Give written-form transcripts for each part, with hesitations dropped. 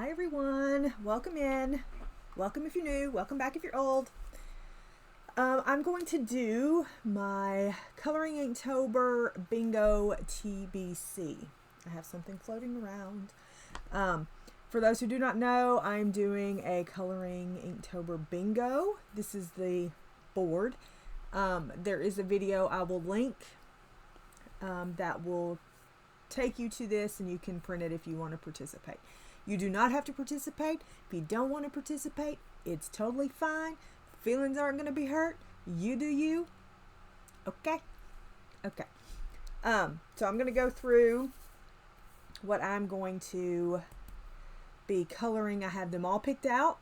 Hi everyone, welcome in. Welcome if you're new, welcome back if you're old. I'm going to do my Coloring Inktober Bingo TBC. I have something floating around. For those who do not know, I'm doing a Coloring Inktober Bingo. This is the board. There is a video I will link that will take you to this, and you can print it if you want to participate. You do not have to participate. If you don't want to participate, it's totally fine. Feelings aren't going to be hurt. You do you. Okay? Okay. So I'm going to go through what I'm going to be coloring. I have them all picked out.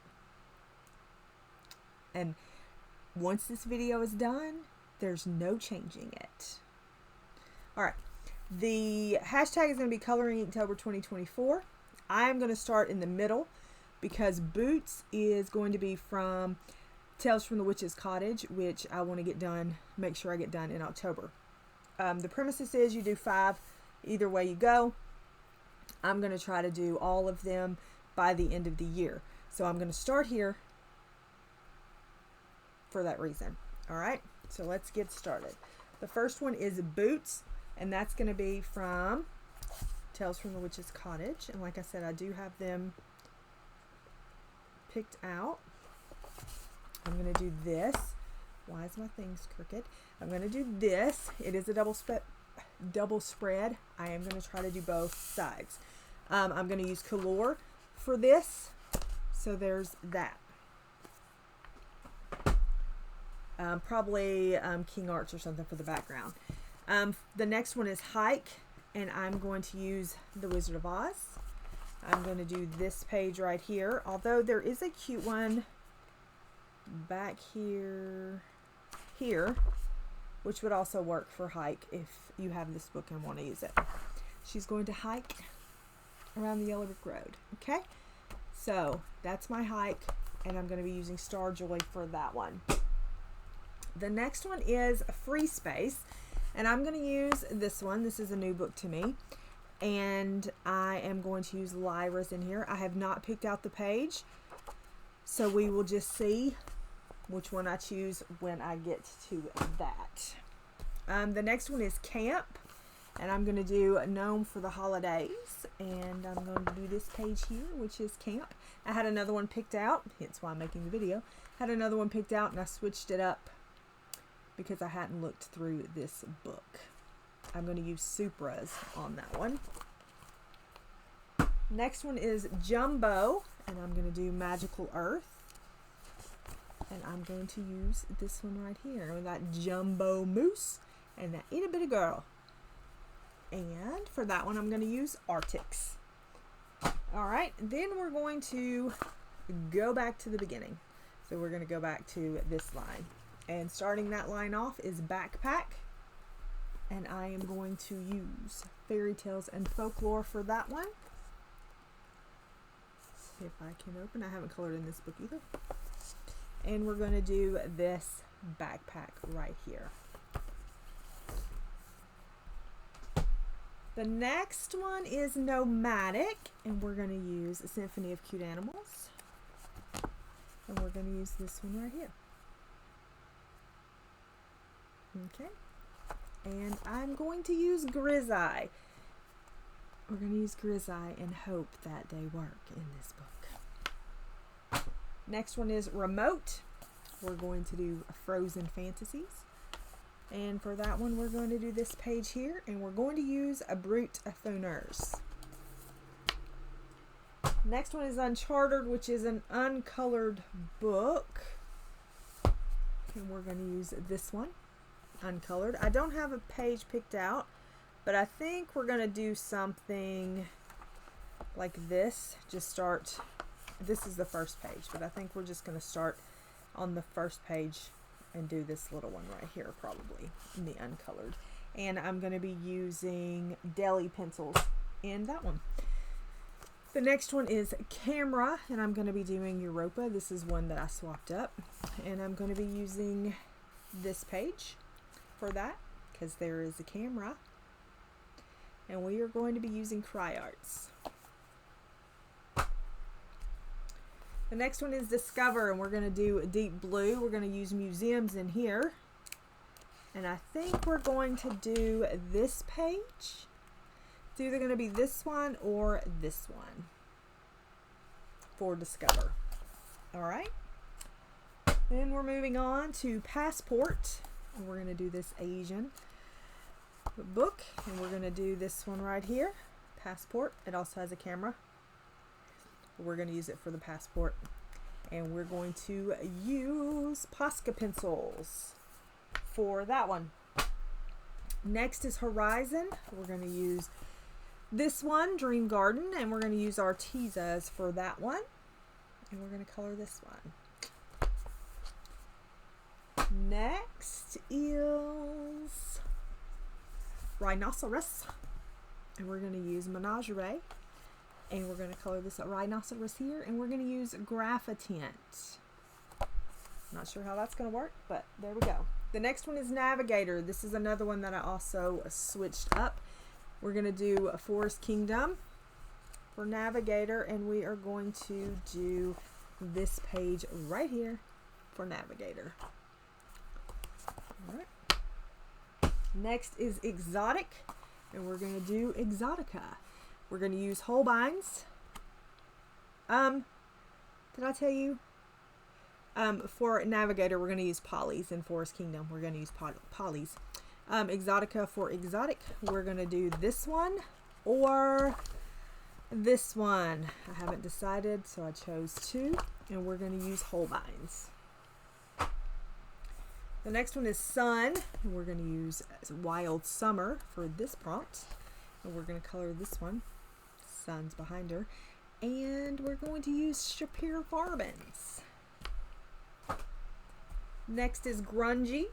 And once this video is done, there's no changing it. All right. The hashtag is going to be Coloring Inktober 2024. I'm going to start in the middle because Boots is going to be from Tales from the Witch's Cottage, which I want to get done, make sure I get done in October. The premises is you do 5 either way you go. I'm going to try to do all of them by the end of the year. So I'm going to start here for that reason. All right, so let's get started. The first one is Boots, and that's going to be from Tales from the Witch's Cottage. And like I said, I do have them picked out. I'm going to do this. Why is my things crooked? I'm going to do this. It is a double spread. I am going to try to do both sides. I'm going to use Color for this. So there's that. Probably King Arts or something for the background. The next one is Hike, and I'm going to use The Wizard of Oz. I'm going to do this page right here, although there is a cute one back here, which would also work for Hike if you have this book and want to use it. She's going to hike around the Yellow Brick Road. Okay, so that's my hike, and I'm going to be using Star Joy for that one. The next one is Free Space, and I'm going to use this one. This is a new book to me, and I am going to use Lyra's in here. I have not picked out the page, so we will just see which one I choose when I get to that. The next one is Camp, and I'm going to do a Gnome for the Holidays, and I'm going to do this page here, which is Camp. I had another one picked out, hence why I'm making the video. Had another one picked out, and I switched it up because I hadn't looked through this book. I'm going to use Supras on that one. Next one is Jumbo, and I'm going to do Magical Earth. And I'm going to use this one right here. We got Jumbo Moose and that Itty Bitty Girl. And for that one, I'm going to use Arctics. All right, then we're going to go back to the beginning. So we're going to go back to this line. And starting that line off is Backpack. And I am going to use Fairy Tales and Folklore for that one. See if I can open. I haven't colored in this book either. And we're going to do this backpack right here. The next one is Nomadic, and we're going to use a Symphony of Cute Animals. And we're going to use this one right here. Okay. And I'm going to use Grizzeye. We're going to use Grizzeye and hope that they work in this book. Next one is Remote. We're going to do Frozen Fantasies. And for that one, we're going to do this page here, and we're going to use a Brute Affonneurs. Next one is Uncharted, which is an uncolored book. And we're going to use this one, uncolored. I don't have a page picked out, but I think we're going to do something like this. Just start. This is the first page, but I think we're just going to start on the first page and do this little one right here, probably in the uncolored. And I'm going to be using deli pencils in that one. The next one is Camera, and I'm going to be doing Europa. This is one that I swapped up, and I'm going to be using this page for that because there is a camera. And we are going to be using Cry Arts. The next one is Discover, and we're going to do a deep blue. We're going to use museums in here. And I think we're going to do this page. It's either going to be this one or this one for Discover. All right. Then we're moving on to Passport. And we're going to do this Asian book. And we're going to do this one right here. Passport. It also has a camera. We're going to use it for the passport. And we're going to use Posca pencils for that one. Next is Horizon. We're going to use this one, Dream Garden, and we're going to use Artezas for that one. And we're going to color this one. Next is Rhinoceros. And we're going to use Menagerie. And we're going to color this rhinoceros here. And we're going to use Graphitint. Not sure how that's going to work, but there we go. The next one is Navigator. This is another one that I also switched up. We're going to do Forest Kingdom for Navigator. And we are going to do this page right here for Navigator. All right. Next is Exotic. And we're going to do Exotica. We're going to use Holbein's. Did I tell you? For Navigator, we're going to use Polly's. In Forest Kingdom, we're going to use Polly's. Exotica for Exotic, we're going to do this one or this one. I haven't decided, so I chose two. And we're going to use Holbein's. The next one is Sun. And we're going to use Wild Summer for this prompt. And we're going to color this one. Sun's behind her. And we're going to use Shapir Farben's. Next is Grungy.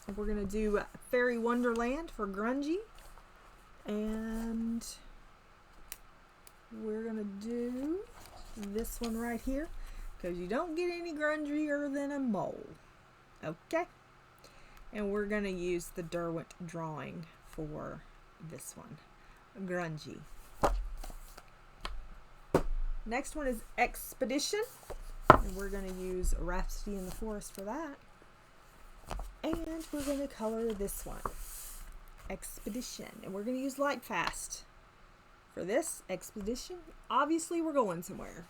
And we're going to do Fairy Wonderland for Grungy. And we're going to do this one right here. Because you don't get any grungier than a mole. Okay. And we're going to use the Derwent drawing for this one. Grungy. Next one is Expedition. And we're going to use Rhapsody in the Forest for that. And we're going to color this one. Expedition. And we're going to use Lightfast for this Expedition. Obviously, we're going somewhere.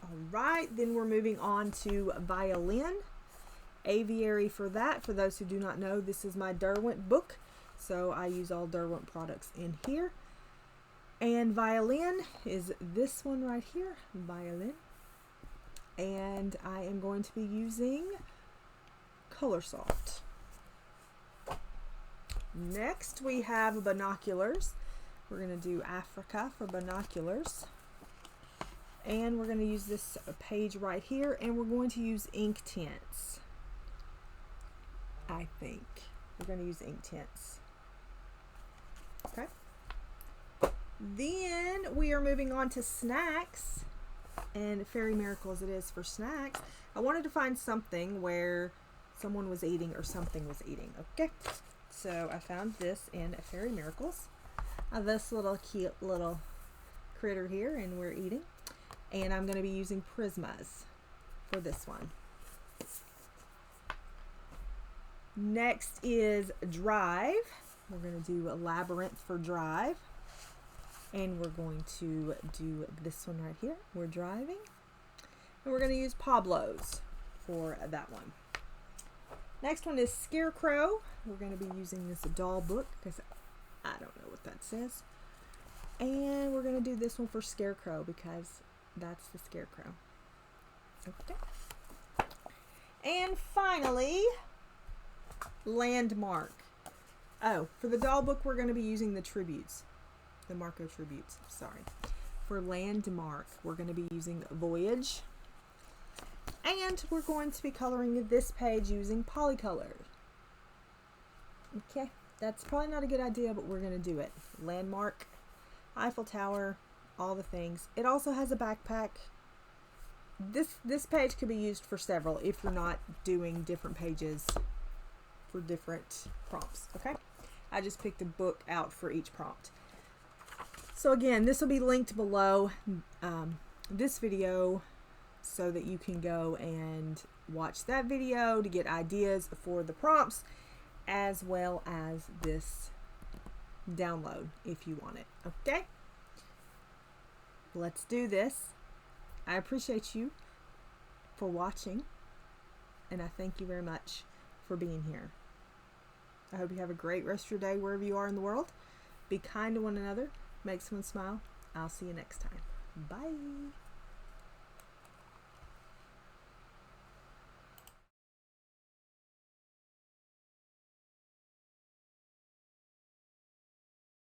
Alright, then we're moving on to Violin. Aviary for that. For those who do not know, this is my Derwent book. So I use all Derwent products in here. And Violin is this one right here. Violin. And I am going to be using Color Soft. Next we have Binoculars. We're going to do Africa for Binoculars. And we're going to use this page right here. And we're going to use ink tints. I think. We're going to use ink tints. Okay. Then we are moving on to snacks. And Fairy Miracles it is for snacks. I wanted to find something where someone was eating or something was eating. Okay. So I found this in Fairy Miracles. This little cute little critter here, and we're eating. And I'm going to be using Prismas for this one. Next is Drive. We're going to do a Labyrinth for Drive. And we're going to do this one right here. We're driving. And we're going to use Pablo's for that one. Next one is Scarecrow. We're going to be using this doll book because I don't know what that says. And we're going to do this one for Scarecrow because that's the Scarecrow. Okay. And finally, Landmark. Oh, for the doll book, we're going to be using the tributes. The Marco tributes. Sorry. For Landmark, we're going to be using Voyage. And we're going to be coloring this page using Polycolor. Okay. That's probably not a good idea, but we're going to do it. Landmark, Eiffel Tower, all the things. It also has a backpack. This page could be used for several if you're not doing different pages for different prompts. Okay. I just picked a book out for each prompt. So again, this will be linked below this video so that you can go and watch that video to get ideas for the prompts, as well as this download if you want it. Okay? Let's do this. I appreciate you for watching, and I thank you very much for being here. I hope you have a great rest of your day wherever you are in the world. Be kind to one another. Make someone smile. I'll see you next time. Bye.